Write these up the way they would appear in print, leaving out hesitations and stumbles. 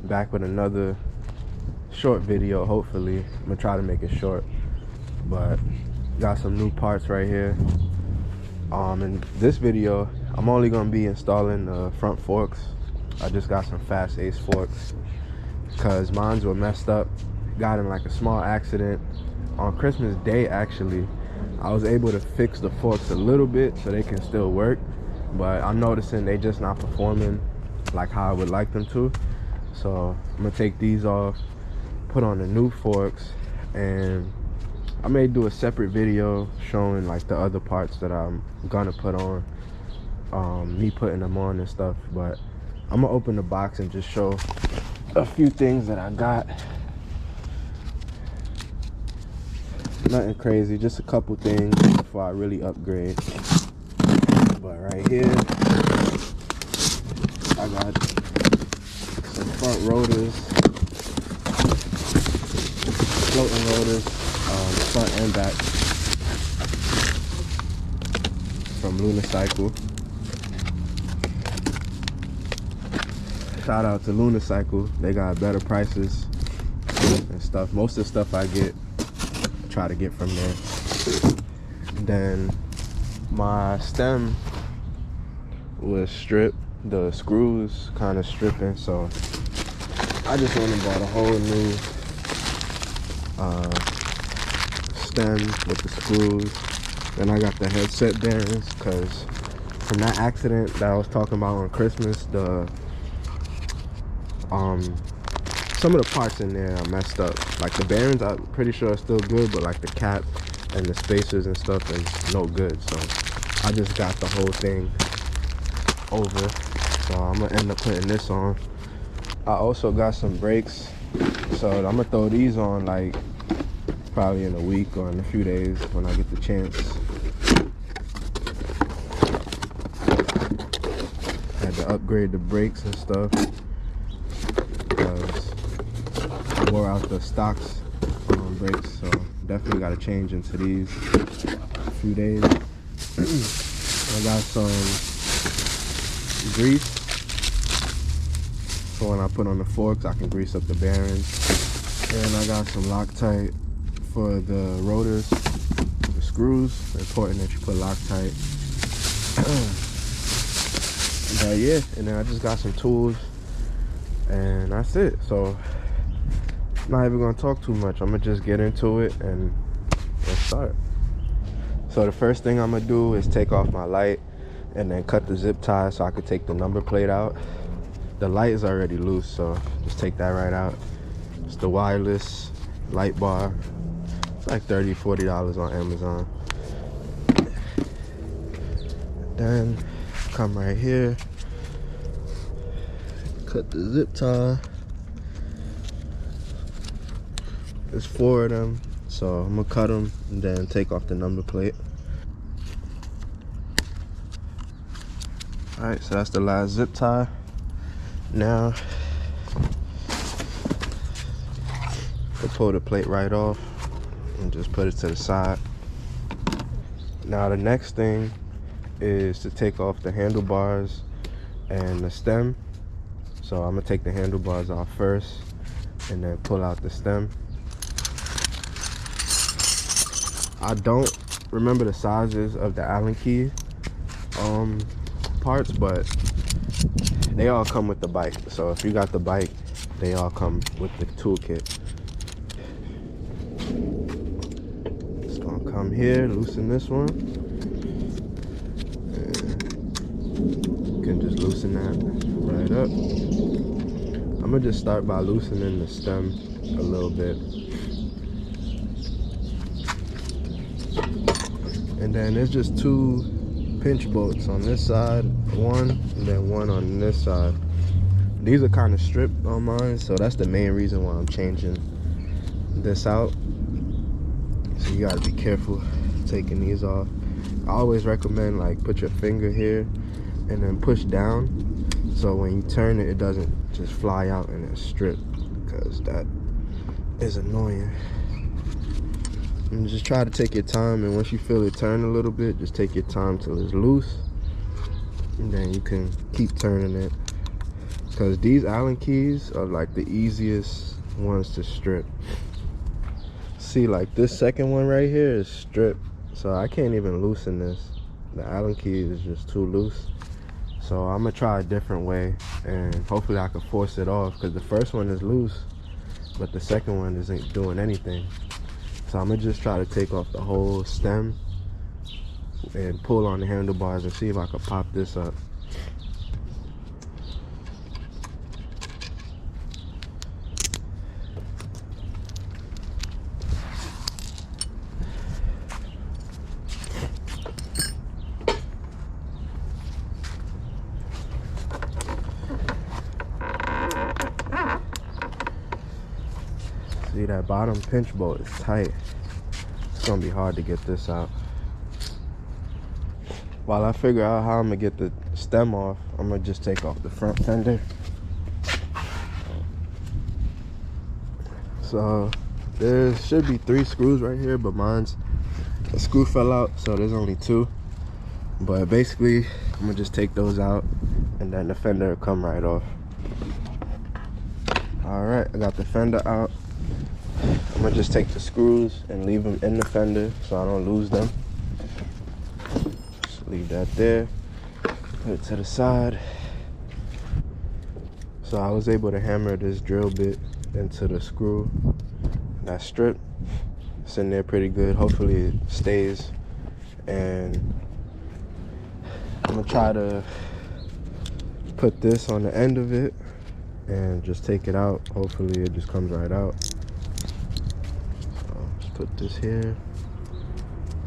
back with another short video. Hopefully I'm gonna try to make it short, but got some new parts right here. In this video I'm only gonna be installing the front forks. I just got some fast ace forks because mines were messed up. Got in like a small accident on Christmas Day. Actually, I was able to fix the forks a little bit so they can still work, but I'm noticing they just not performing like how I would like them to. So I'm gonna take these off, put on the new forks, and I may do a separate video showing like the other parts that I'm gonna put on, me putting them on and stuff. But I'm gonna open the box and just show a few things that I got. Nothing crazy, just a couple things before I really upgrade. But right here I got some front rotors, floating rotors, front and back, from Unicycle. Shout out to Unicycle, they got better prices and stuff. Most of the stuff I get, try to get from there. Then my stem was stripped, the screws kind of stripping, so I just went and bought a whole new stem with the screws. Then I got the headset bearings because from that accident that I was talking about on Christmas, the some of the parts in there are messed up. Like the bearings, I'm pretty sure are still good, but like the cap and the spacers and stuff is no good. So I just got the whole thing over. So I'm gonna end up putting this on. I also got some brakes, so I'm gonna throw these on like probably in a week or in a few days when I get the chance. Had to upgrade the brakes and stuff because I wore out the stocks brakes, so definitely got to change into these in a few days. I got some grease, so when I put on the forks I can grease up the bearings. And I got some Loctite for the rotors, the screws. It's important that you put Loctite. But yeah, and then I just got some tools, and that's it. So I'm not even gonna talk too much. I'm gonna just get into it and let's start. So the first thing I'm gonna do is take off my light and then cut the zip tie so I could take the number plate out. The light is already loose, so just take that right out. It's the wireless light bar. It's like $30–40 on Amazon. Then come right here, cut the zip tie. There's 4 of them, so I'm gonna cut them and then take off the number plate. All right, so that's the last zip tie. Now I pull the plate right off and just put it to the side. Now the next thing is to take off the handlebars and the stem. So I'm gonna take the handlebars off first and then pull out the stem. I don't remember the sizes of the Allen key parts, but they all come with the bike. So if you got the bike, they all come with the toolkit. Just gonna come here, loosen this one. You can just loosen that right up. I'm gonna just start by loosening the stem a little bit. And then there's just 2 pinch bolts on this side, one, and then one on this side. These are kind of stripped on mine, so that's the main reason why I'm changing this out. So you gotta be careful taking these off. I always recommend like put your finger here and then push down, so when you turn it, it doesn't just fly out and it's stripped, because that is annoying. And just try to take your time, and once you feel it turn a little bit, just take your time till it's loose, and then you can keep turning it. because these Allen keys are like the easiest ones to strip. See, like this second one right here is stripped, so I can't even loosen this. The Allen key is just too loose. So I'm gonna try a different way, and hopefully I can force it off, because the first one is loose, but the second one isn't doing anything. So I'm gonna just try to take off the whole stem and pull on the handlebars and see if I can pop this up. See, that bottom pinch bolt is tight. It's gonna be hard to get this out. While I figure out how I'm gonna get the stem off, I'm gonna just take off the front fender. So there should be 3 screws right here, but a screw fell out, so there's only 2. But basically, I'm gonna just take those out, and then the fender will come right off. All right, I got the fender out. I'm gonna just take the screws and leave them in the fender so I don't lose them. Just leave that there, put it to the side. So I was able to hammer this drill bit into the screw that strip. It's in there pretty good. Hopefully it stays. And I'm gonna try to put this on the end of it and just take it out. Hopefully it just comes right out. Put this here,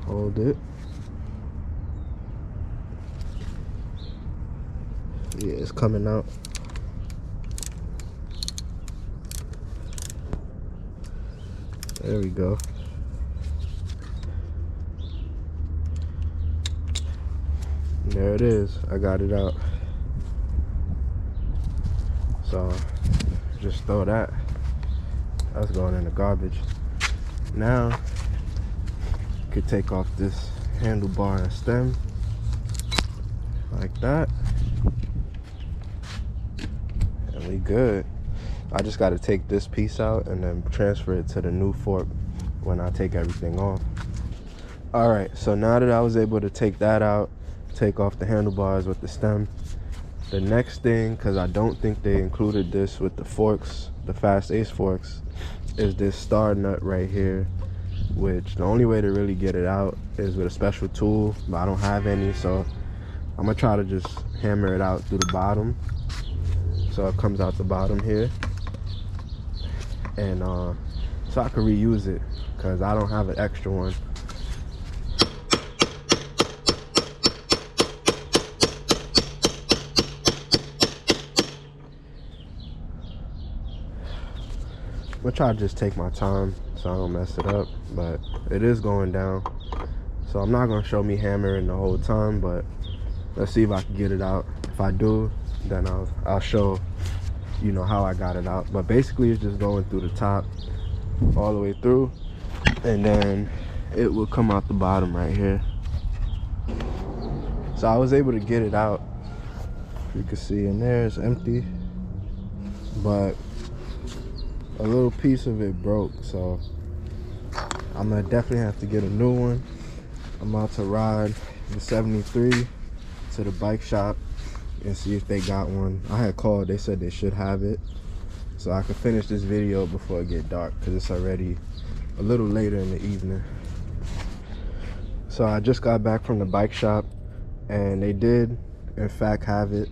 hold it. Yeah, it's coming out. There we go. There it is. I got it out. So just throw that. That's going in the garbage. Now, you could take off this handlebar and stem like that, and we good. I just got to take this piece out and then transfer it to the new fork when I take everything off. All right, so now that I was able to take that out, take off the handlebars with the stem, the next thing, because I don't think they included this with the forks, the Fast Ace forks, is this star nut right here, which the only way to really get it out is with a special tool, but I don't have any, so I'm gonna try to just hammer it out through the bottom so it comes out the bottom here, and so I can reuse it because I don't have an extra one. I'm gonna try to just take my time so I don't mess it up, but it is going down. So I'm not gonna show me hammering the whole time, but let's see if I can get it out. If I do, then I'll show, you know, how I got it out. But basically it's just going through the top all the way through, and then it will come out the bottom right here. So I was able to get it out. You can see in there it's empty, but a little piece of it broke, so I'm gonna definitely have to get a new one. I'm about to ride the 73 to the bike shop and see if they got one. I had called, they said they should have it, so I can finish this video before it get dark, because it's already a little later in the evening. So I just got back from the bike shop and they did in fact have it.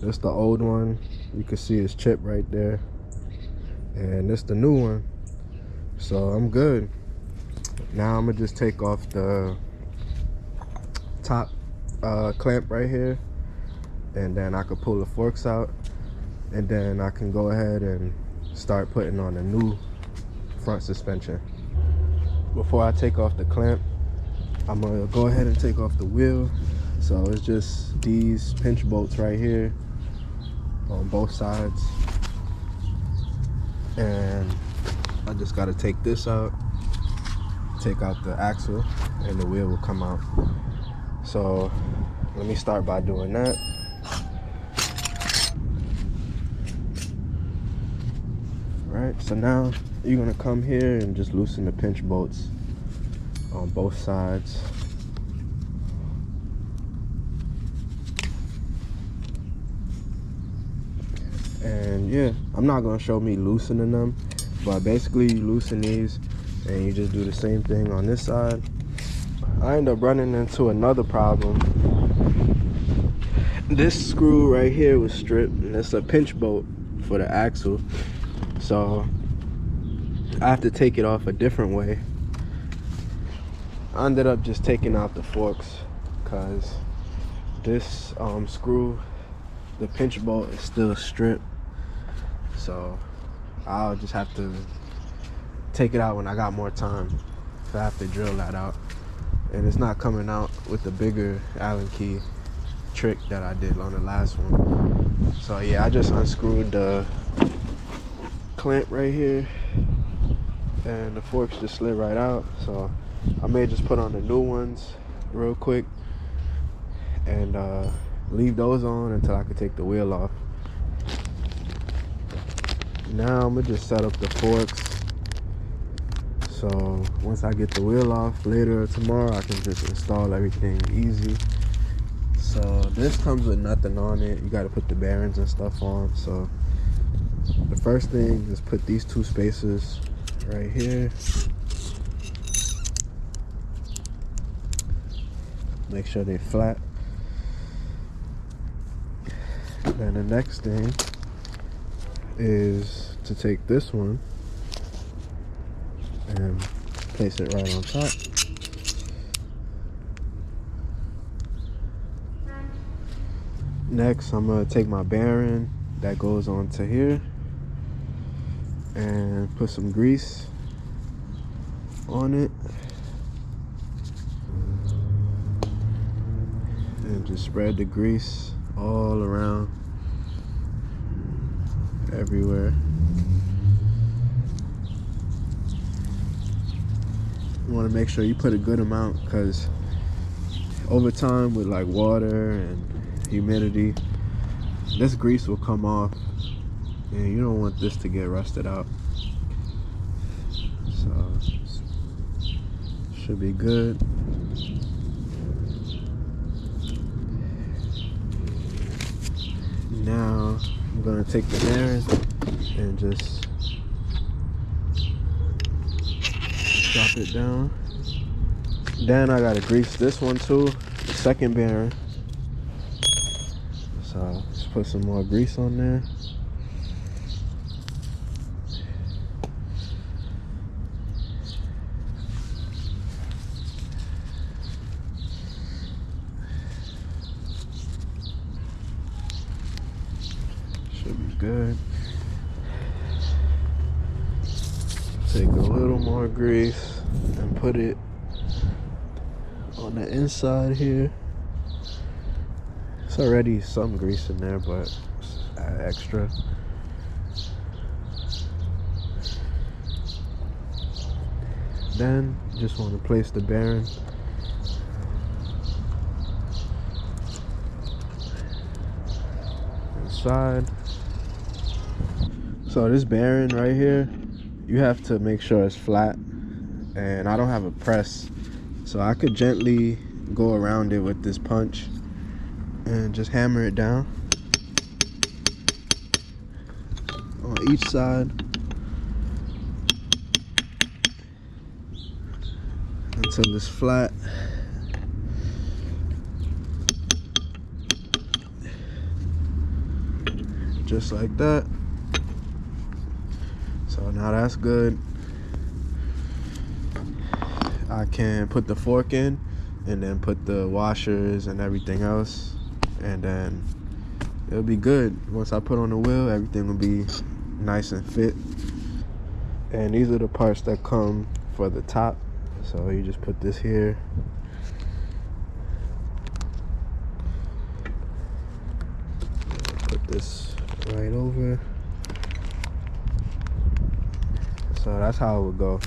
It's the old one, you can see it's chipped right there, and it's the new one, so I'm good. Now I'm gonna just take off the top clamp right here, and then I could pull the forks out, and then I can go ahead and start putting on a new front suspension. Before I take off the clamp, I'm gonna go ahead and take off the wheel. So it's just these pinch bolts right here on both sides, and I just got to take this out, take out the axle, and the wheel will come out. So let me start by doing that. Right, so now you're gonna come here and just loosen the pinch bolts on both sides. And yeah, I'm not gonna show me loosening them, but basically you loosen these and you just do the same thing on this side. I end up running into another problem. This screw right here was stripped, and it's a pinch bolt for the axle, so I have to take it off a different way. I ended up just taking out the forks because this screw, the pinch bolt, is still stripped, so I'll just have to take it out when I got more time. So I have to drill that out, and it's not coming out with the bigger Allen key trick that I did on the last one. So yeah, I just unscrewed the clamp right here, and the forks just slid right out. So I may just put on the new ones real quick and leave those on until I can take the wheel off. Now I'm gonna just set up the forks, so once I get the wheel off later or tomorrow, I can just install everything easy. So this comes with nothing on it. You got to put the bearings and stuff on. So the first thing is put these two spacers right here. Make sure they're flat. Then the next thing is to take this one and place it right on top. Next, I'm gonna take my bearing that goes onto here and put some grease on it, and just spread the grease all around everywhere. You want to make sure you put a good amount, because over time with like water and humidity, this grease will come off, and you don't want this to get rusted out. So should be good. Now I'm gonna take the bearing and just drop it down. Then I gotta grease this one too, the second bearing. So just put some more grease on there. Should be good. Take a little more grease and put it on the inside here. It's already some grease in there, but add extra. Then just want to place the bearing inside. So this bearing right here, you have to make sure it's flat, and I don't have a press, so I could gently go around it with this punch and just hammer it down on each side until it's flat. Just like that. So now that's good. I can put the fork in and then put the washers and everything else, and then it'll be good. Once I put on the wheel, everything will be nice and fit. And these are the parts that come for the top. So you just put this here. Put this right over. So that's how it would go.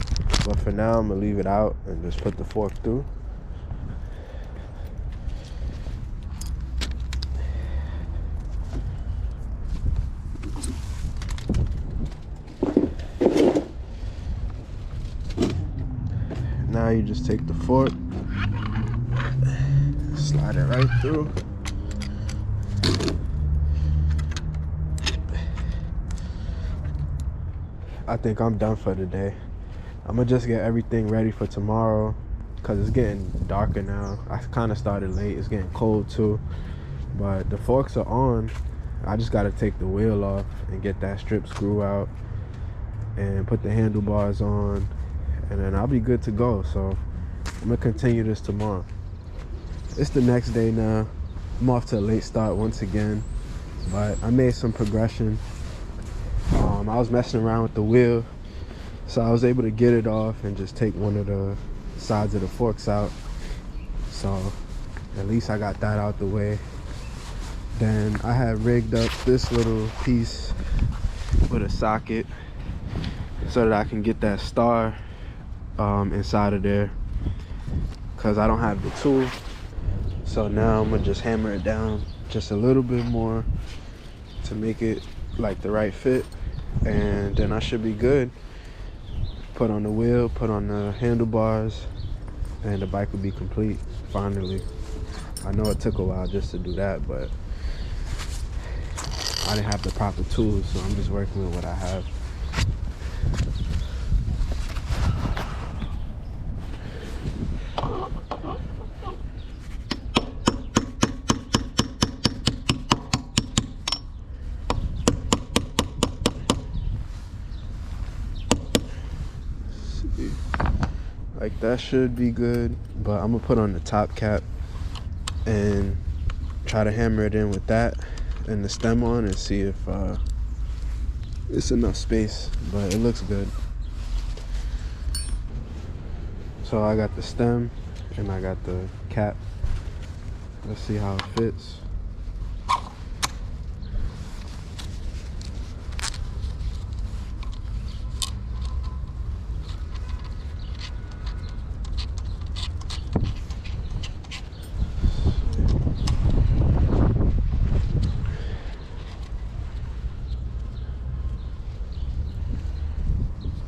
But for now, I'm gonna leave it out and just put the fork through. Now you just take the fork, slide it right through. I think I'm done for today. I'm gonna just get everything ready for tomorrow because it's getting darker now. I kind of started late. It's getting cold too, but the forks are on. I just gotta take the wheel off and get that strip screw out and put the handlebars on, and then I'll be good to go. So I'm gonna continue this tomorrow. It's the next day now. I'm off to a late start once again, but I made some progression. I was messing around with the wheel, so I was able to get it off and just take one of the sides of the forks out. So at least I got that out the way. Then I had rigged up this little piece with a socket so that I can get that star inside of there, because I don't have the tool. So now I'm gonna just hammer it down just a little bit more to make it like the right fit, and then I should be good. Put on the wheel, put on the handlebars, and the bike will be complete finally. I know it took a while just to do that, but I didn't have the proper tools, so I'm just working with what I have. Like that should be good, but I'm gonna put on the top cap and try to hammer it in with that and the stem on and see if it's enough space, but it looks good. So I got the stem and I got the cap. Let's see how it fits.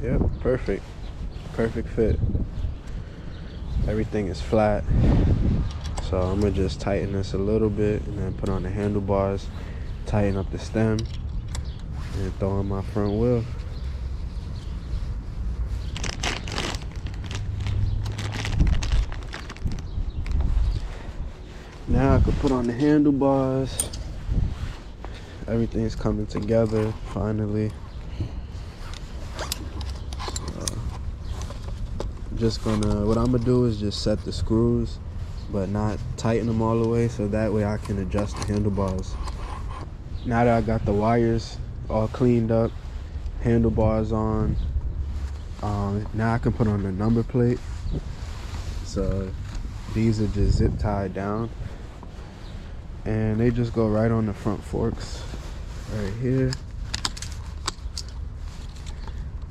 Yep, perfect fit. Everything is flat, so I'm gonna just tighten this a little bit and then put on the handlebars, tighten up the stem, and throw on my front wheel. Now I can put on the handlebars. Everything's coming together finally. What I'm gonna do is just set the screws, but not tighten them all the way, so that way I can adjust the handlebars. Now that I got the wires all cleaned up, handlebars on, now I can put on the number plate. So these are just zip tied down, and they just go right on the front forks right here.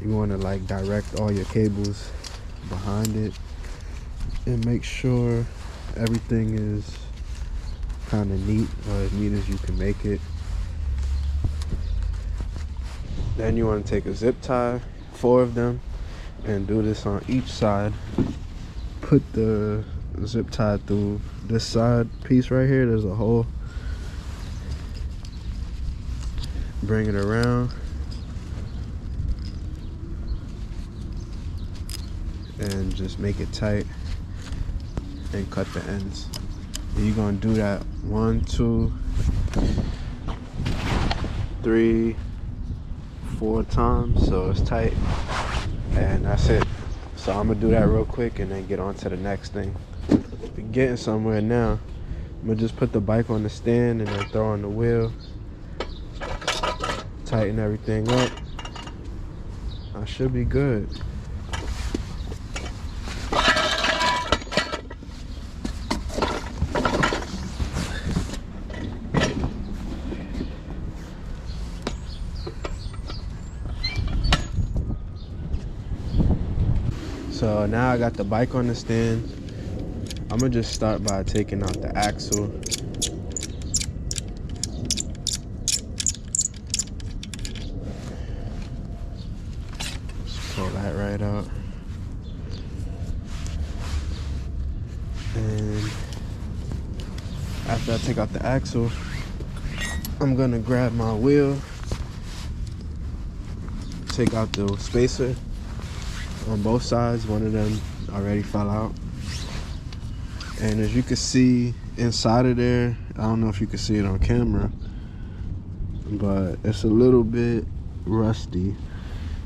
You want to like direct all your cables behind it and make sure everything is kind of neat, or as neat as you can make it. Then you want to take a zip tie, 4 of them, and do this on each side. Put the zip tie through this side piece right here. There's a hole. Bring it around and just make it tight and cut the ends. And you're gonna do that 1, 2, 3, 4 times so it's tight, and that's it. So I'm gonna do that real quick and then get on to the next thing. We're getting somewhere now. I'm gonna just put the bike on the stand and then throw on the wheel, tighten everything up. I should be good. So now I got the bike on the stand. I'm gonna just start by taking out the axle. Just pull that right out. after I take out the axle, I'm gonna grab my wheel, take out the spacer on both sides. One of them already fell out. And as you can see inside of there, I don't know if you can see it on camera, but it's a little bit rusty.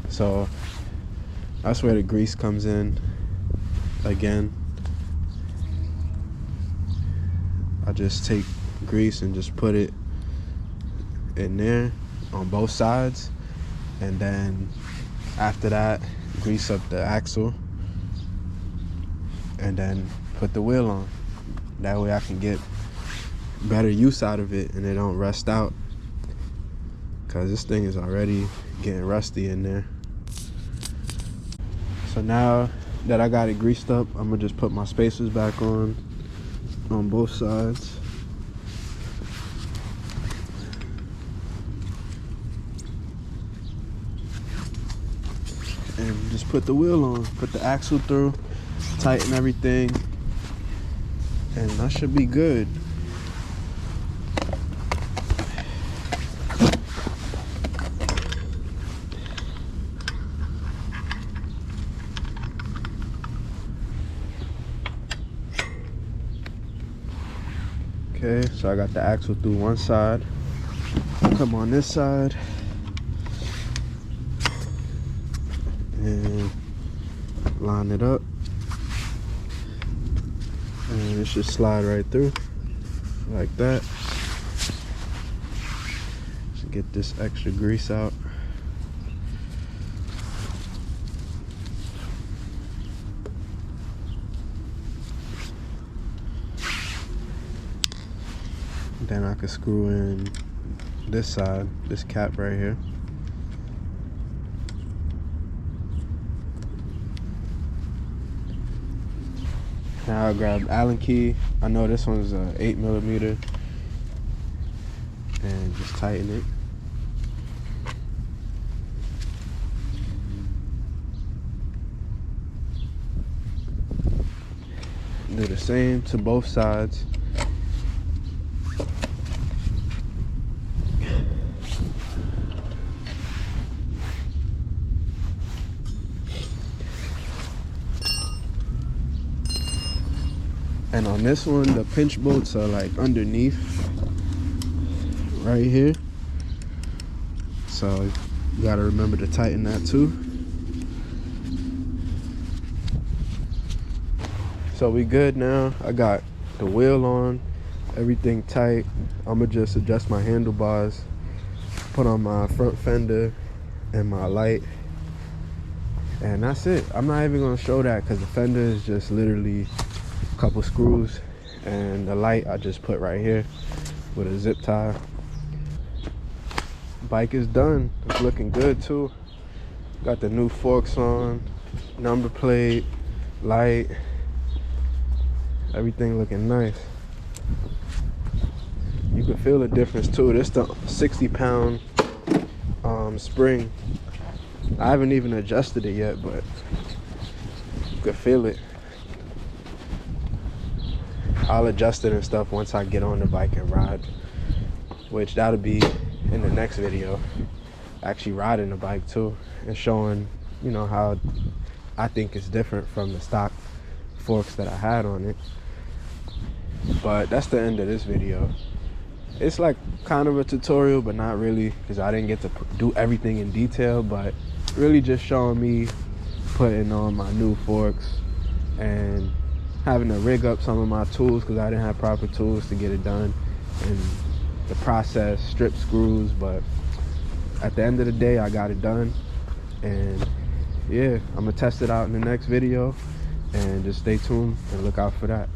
So that's where the grease comes in again. I just take grease and just put it in there on both sides, and then after that grease up the axle and then put the wheel on. That way I can get better use out of it and it don't rust out, because this thing is already getting rusty in there. So now that I got it greased up, I'm gonna just put my spacers back on both sides. And just put the wheel on, put the axle through, tighten everything, and that should be good. Okay, so I got the axle through one side. Come on this side. And line it up. And it should slide right through. Like that. Just get this extra grease out. Then I can screw in this side, this cap right here. Now I'll grab Allen key. I know this one's a 8mm, and just tighten it. Do the same to both sides. And on this one, the pinch bolts are like underneath right here. So you gotta remember to tighten that too. So we good now. I got the wheel on, everything tight. I'ma just adjust my handlebars, put on my front fender and my light, and that's it. I'm not even gonna show that because the fender is just literally couple screws, and the light I just put right here with a zip tie. Bike is done. It's looking good too. Got the new forks on, number plate, light, everything looking nice. You can feel the difference too. This the 60-pound spring. I haven't even adjusted it yet, but you can feel it. I'll adjust it and stuff once I get on the bike and ride, which that'll be in the next video. Actually riding the bike too and showing, you know, how I think it's different from the stock forks that I had on it. But that's the end of this video. It's like kind of a tutorial, but not really, because I didn't get to do everything in detail, but really just showing me putting on my new forks and having to rig up some of my tools because I didn't have proper tools to get it done, and the process, strip screws. But at the end of the day, I got it done, and yeah, I'm gonna test it out in the next video, and just stay tuned and look out for that.